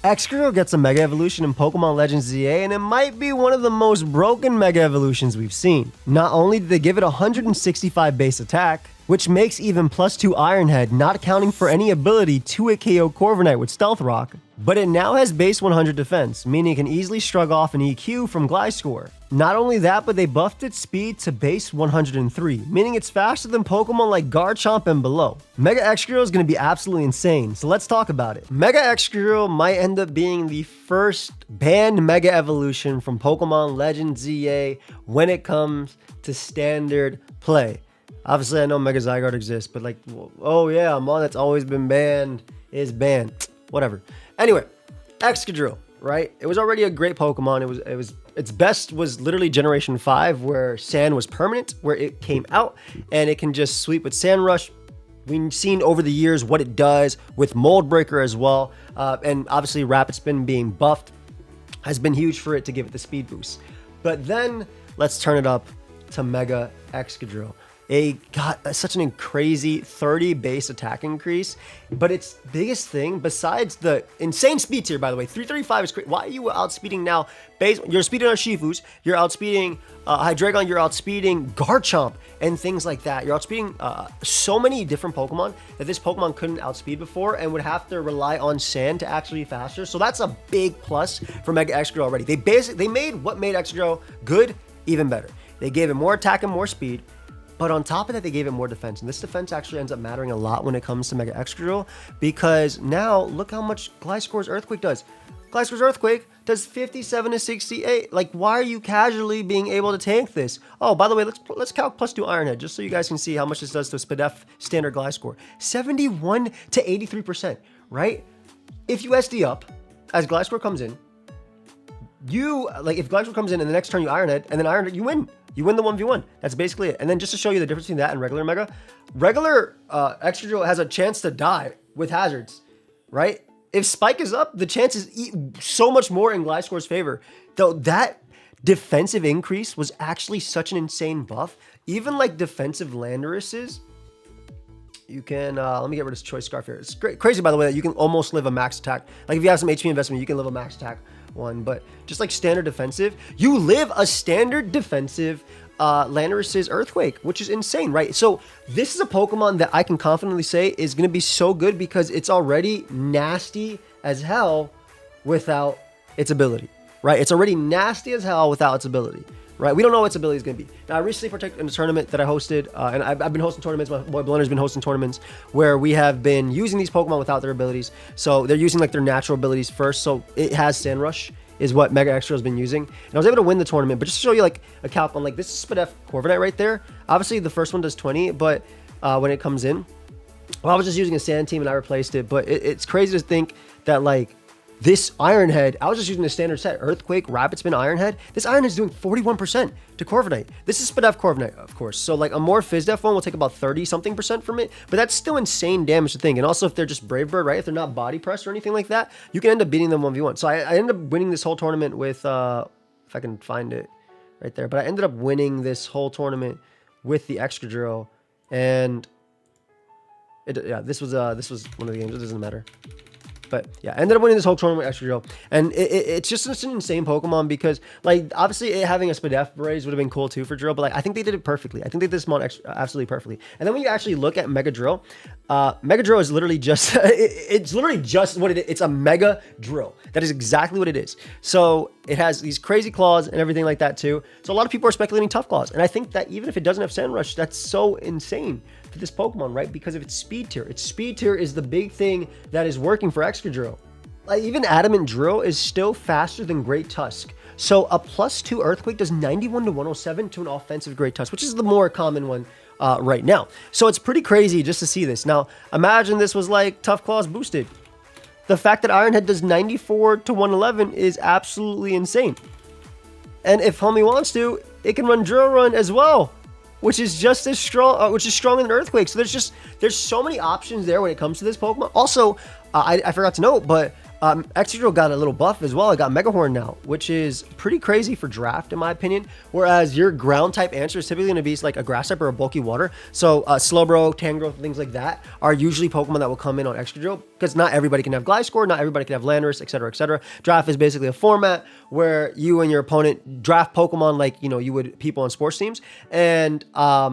Excadrill gets a Mega Evolution in Pokemon Legends ZA, and it might be one of the most broken Mega Evolutions we've seen. Not only did they give it 165 base attack, which makes even +2 Iron Head, not accounting for any ability to hit KO Corviknight with Stealth Rock, but it now has base 100 defense, meaning it can easily shrug off an EQ from Gliscor. Not only that, but they buffed its speed to base 103, meaning it's faster than Pokemon like Garchomp and below. Mega Excadrill is going to be absolutely insane, so let's talk about it. Mega Excadrill might end up being the first banned Mega Evolution from Pokemon Legends ZA when it comes to standard play. Obviously, I know Mega Zygarde exists, but like, oh yeah, a mon that's always been banned is banned. Whatever. Anyway, Excadrill, right? It was already a great Pokemon. Its best was literally Generation 5, where Sand was permanent, where it came out, and it can just sweep with Sand Rush. We've seen over the years what it does with Mold Breaker as well, and obviously Rapid Spin being buffed has been huge for it to give it the speed boost. But then let's turn it up to Mega Excadrill. It got such an crazy 30 base attack increase, but its biggest thing, besides the insane speed tier, by the way, 335 is crazy. Why are you outspeeding now? You're speeding on Shifus, you're outspeeding Hydreigon, you're outspeeding Garchomp, and things like that. You're outspeeding so many different Pokemon that this Pokemon couldn't outspeed before and would have to rely on Sand to actually be faster. So that's a big plus for Mega Excadrill already. They made what made Excadrill good even better. They gave it more attack and more speed. But on top of that, they gave it more defense. And this defense actually ends up mattering a lot when it comes to Mega Excadrill, because now look how much Gliscor's Earthquake does. Gliscor's Earthquake does 57 to 68. Like, why are you casually being able to tank this? Oh, by the way, let's calc +2 Iron Head, just so you guys can see how much this does to Spadef standard Gliscor. 71 to 83%, right? If you SD up, as Gliscor comes in, if Gliscor comes in and the next turn you Iron Head, and then Iron Head, you win. You win the 1v1. That's basically it. And then just to show you the difference between that and regular Mega, regular Excadrill has a chance to die with hazards, right? If Spike is up, the chances so much more in Gliscor's favor. Though that defensive increase was actually such an insane buff. Even like defensive Landorus's, you can, let me get rid of this Choice Scarf here. It's crazy, by the way, that you can almost live a max attack. Like if you have some HP investment, you can live a max attack one, but just like standard defensive, you live a standard defensive Landorus's Earthquake, which is insane, right? So this is a Pokemon that I can confidently say is going to be so good because it's already nasty as hell without its ability, right? It's already nasty as hell without its ability, right? We don't know what its ability is going to be. Now, I recently participated in a tournament that I hosted, and I've been hosting tournaments. My boy Blunder's been hosting tournaments where we have been using these Pokemon without their abilities. So they're using like their natural abilities first. So it has Sand Rush is what Mega Excadrill has been using. And I was able to win the tournament, but just to show you like a calc on like this is Spadef Corviknight right there. Obviously the first one does 20, but when it comes in, well, I was just using a Sand Team and I replaced it. But it's crazy to think that like this Iron Head, I was just using the standard set, Earthquake, Rapid Spin, Iron Head. This Iron Head is doing 41% to Corviknight. This is Spadef Corviknight, of course. So like a more Fizdef one will take about 30-something% from it, but that's still insane damage to think. And also if they're just Brave Bird, right? If they're not body pressed or anything like that, you can end up beating them 1v1. So I ended up winning this whole tournament with, if I can find it right there, but I ended up winning this whole tournament with the Excadrill. And yeah, this was one of the games. It doesn't matter. But yeah, I ended up winning this whole tournament with Excadrill. And it's just such an insane Pokemon because, like, obviously it having a Spadef Raise would have been cool too for Drill, but like I think they did it perfectly. I think they did this mon absolutely perfectly. And then when you actually look at Mega Drill, Mega Drill is literally just, it's literally just what it is. It's a Mega Drill. That is exactly what it is. So it has these crazy claws and everything like that too. So a lot of people are speculating Tough Claws. And I think that even if it doesn't have Sand Rush, that's so insane for this Pokemon, right? Because of its speed tier. Its speed tier is the big thing that is working for Excadrill. Like even Adamant Drill is still faster than Great Tusk. So a +2 Earthquake does 91 to 107 to an offensive Great Tusk, which is the more common one right now. So it's pretty crazy just to see this. Now, imagine this was like Tough Claws boosted. The fact that Iron Head does 94 to 111 is absolutely insane. And if homie wants to, it can run Drill Run as well, which is just as strong, which is stronger than Earthquake. So there's so many options there when it comes to this Pokemon. Also, I forgot to note, but Excadrill got a little buff as well. It got Mega Horn now, which is pretty crazy for draft in my opinion. Whereas your ground type answer is typically going to be like a grass type or a bulky water. So Slowbro, Tangrowth, things like that are usually Pokemon that will come in on Excadrill, because not everybody can have Gliscor, not everybody can have Landorus, etc., etc. Draft is basically a format where you and your opponent draft Pokemon like, you know, you would people on sports teams, and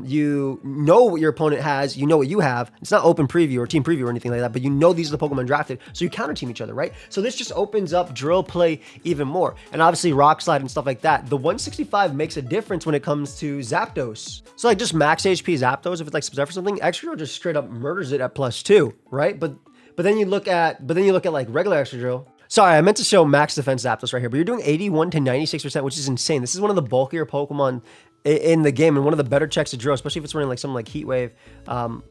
you know what your opponent has, you know what you have. It's not open preview or team preview or anything like that, but you know these are the Pokemon drafted, so you counter team each other, right? So this just opens up drill play even more. And obviously Rock Slide and stuff like that. The 165 makes a difference when it comes to Zapdos. So like just max HP Zapdos, if it's like Zephyr or something, Excadrill just straight up murders it at +2, right? But then you look at like regular Excadrill. Sorry, I meant to show max defense Zapdos right here, but you're doing 81 to 96%, which is insane. This is one of the bulkier Pokemon in the game and one of the better checks to drill, especially if it's running like something like Heat Wave,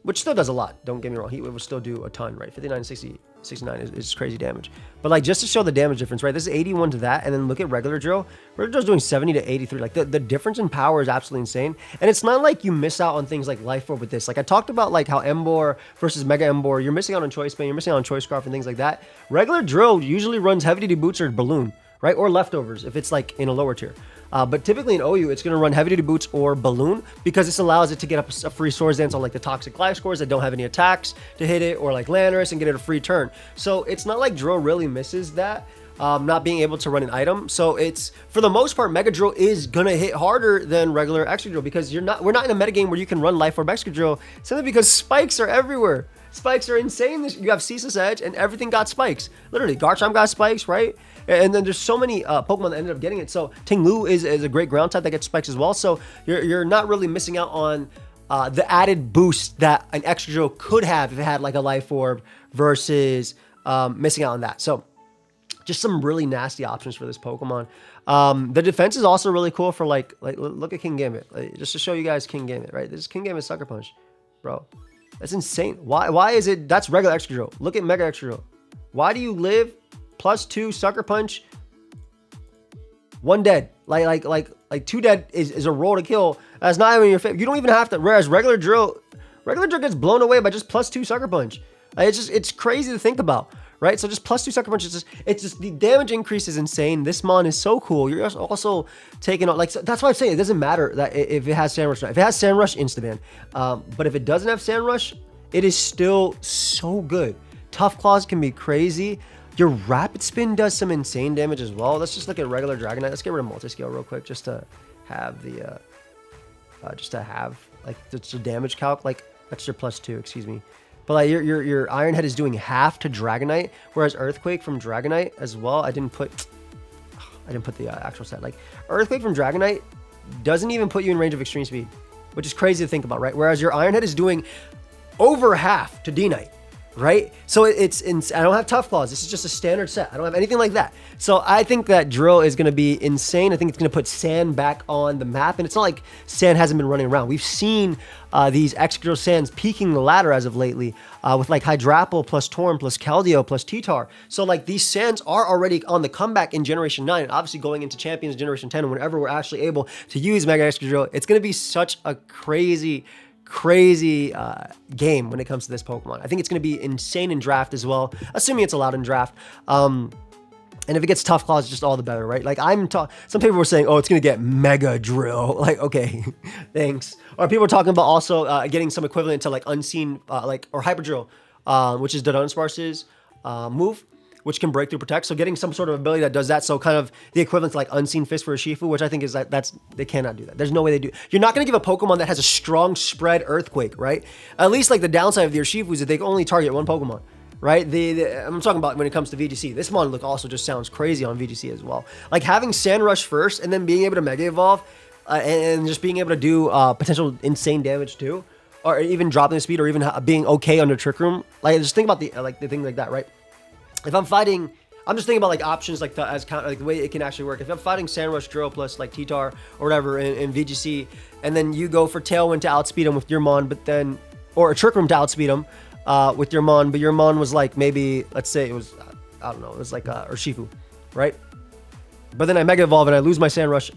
which still does a lot. Don't get me wrong, Heat Wave will still do a ton, right? 59, 60, 69 is crazy damage. But like just to show the damage difference, right? This is 81 to that, and then look at regular drill. Regular drill's doing 70 to 83. Like the difference in power is absolutely insane. And it's not like you miss out on things like Life Orb with this. Like I talked about like how Emboar versus Mega Emboar, you're missing out on Choice Bane, you're missing out on Choice Scarf and things like that. Regular drill usually runs heavy duty boots or balloon, right? Or leftovers if it's like in a lower tier. But typically in OU, it's going to run heavy duty boots or balloon, because this allows it to get up a free Swords Dance on like the toxic Gliscors that don't have any attacks to hit it, or like Landorus, and get it a free turn. So it's not like drill really misses that, not being able to run an item. So it's, for the most part, Mega Drill is going to hit harder than regular Excadrill, because we're not in a metagame where you can run Life Orb Excadrill, simply because spikes are everywhere. Spikes are insane. You have Ceaseless Edge and everything got spikes. Literally, Garchomp got spikes, right? And then there's so many Pokemon that ended up getting it. So Tinglu is a great ground type that gets spikes as well. So you're not really missing out on the added boost that an Excadrill could have if it had like a Life Orb, versus missing out on that. So just some really nasty options for this Pokemon. The defense is also really cool for like look at King Gambit. Like, just to show you guys King Gambit, right? This is King Gambit Sucker Punch, bro. That's insane. Why is it? That's regular Excadrill. Look at Mega Excadrill. Why do you live +2 Sucker Punch, 1 dead? Like 2 dead is a roll to kill. That's not even your favorite. You don't even have to. Whereas regular drill gets blown away by just +2 Sucker Punch. Like, it's crazy to think about, right? So just +2 Sucker Punch is just the damage increase is insane. This mon is so cool. You're also taking on, like, so that's why I'm saying it doesn't matter that if it has Sand Rush. If it has Sand Rush, Instaban. But if it doesn't have Sand Rush, it is still so good. Tough Claws can be crazy. Your Rapid Spin does some insane damage as well. Let's just look at regular Dragonite. Let's get rid of Multiscale real quick, just to have the like the damage calc. Like that's your +2, excuse me. But like your Iron Head is doing half to Dragonite, whereas Earthquake from Dragonite as well. I didn't put the actual set. Like Earthquake from Dragonite doesn't even put you in range of Extreme Speed, which is crazy to think about, right? Whereas your Iron Head is doing over half to D-Knight, right? So I don't have Tough Claws. This is just a standard set. I don't have anything like that. So I think that drill is going to be insane. I think it's going to put Sand back on the map. And it's not like Sand hasn't been running around. We've seen these Excadrill Sands peaking the ladder as of lately, with like Hydrapple plus Torn plus Keldeo plus T-Tar. So like these Sands are already on the comeback in Generation 9. And obviously going into Champions Generation 10, and whenever we're actually able to use Mega Excadrill, it's going to be such a crazy game when it comes to this Pokemon. I think it's going to be insane in draft as well, assuming it's allowed in draft. And if it gets Tough Claws, just all the better, right? Like some people were saying, oh, it's going to get Mega Drill. Like, okay, thanks. Or people are talking about also getting some equivalent to like Unseen, or Hyper Drill, which is Dunsparce's move, which can break through protect. So getting some sort of ability that does that. So kind of the equivalent to like Unseen Fist for a Shifu, which I think is they cannot do that. There's no way they do. You're not going to give a Pokemon that has a strong spread Earthquake, right? At least like the downside of your Shifu is that they can only target one Pokemon, right? I'm talking about when it comes to VGC. This mon look also just sounds crazy on VGC as well. Like having Sand Rush first and then being able to Mega Evolve and just being able to do potential insane damage too, or even dropping the speed, or even being okay under Trick Room. Like just think about the thing like that, right? If I'm fighting, I'm just thinking about like options like the way it can actually work. If I'm fighting Sand Rush Drill plus like T-Tar or whatever in VGC, and then you go for Tailwind to outspeed him with your mon, but then, or a Trick Room to outspeed him with your mon, but your mon was like maybe, let's say it was, I don't know, it was like Urshifu, right? But then I Mega Evolve and I lose my Sand Rush.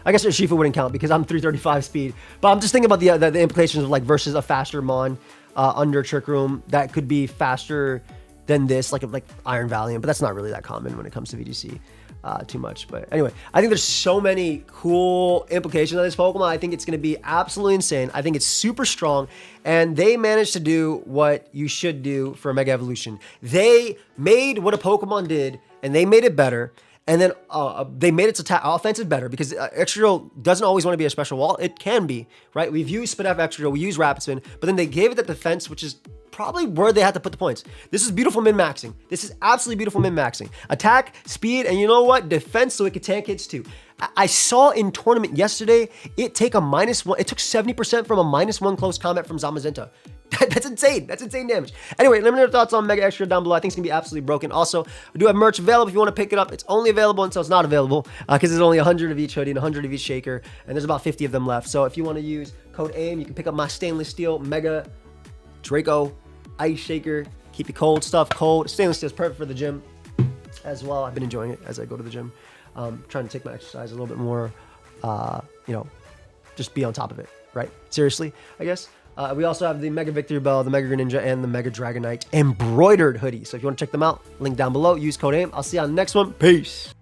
I guess Urshifu wouldn't count because I'm 335 speed. But I'm just thinking about the implications of like versus a faster mon under Trick Room that could be faster than this, like Iron Valiant, but that's not really that common when it comes to VGC too much. But anyway, I think there's so many cool implications of this Pokemon. I think it's going to be absolutely insane. I think it's super strong, and they managed to do what you should do for a Mega Evolution. They made what a Pokemon did, and they made it better. And then they made its offensive better, because Excadrill doesn't always want to be a special wall. It can be, right? We've used Spin F Excadrill, we use Rapid Spin, but then they gave it that defense, which is probably where they had to put the points. This is beautiful min-maxing. This is absolutely beautiful min-maxing. Attack, speed, and you know what? Defense, so it could tank hits too. I saw in tournament yesterday, it took 70% from a -1 close combat from Zamazenta. That's insane. That's insane damage. Anyway, let me know your thoughts on Mega Excadrill down below. I think it's going to be absolutely broken. Also, we do have merch available if you want to pick it up. It's only available until it's not available, because there's only 100 of each hoodie and 100 of each shaker, and there's about 50 of them left. So if you want to use code AIM, you can pick up my stainless steel Mega Draco Ice Shaker. Keep your cold stuff cold. Stainless steel is perfect for the gym as well. I've been enjoying it as I go to the gym. Trying to take my exercise a little bit more, just be on top of it, right? Seriously, I guess. We also have the Mega Victory Bell, the Mega Greninja, and the Mega Dragonite embroidered hoodie. So if you want to check them out, link down below. Use code AIM. I'll see you on the next one. Peace.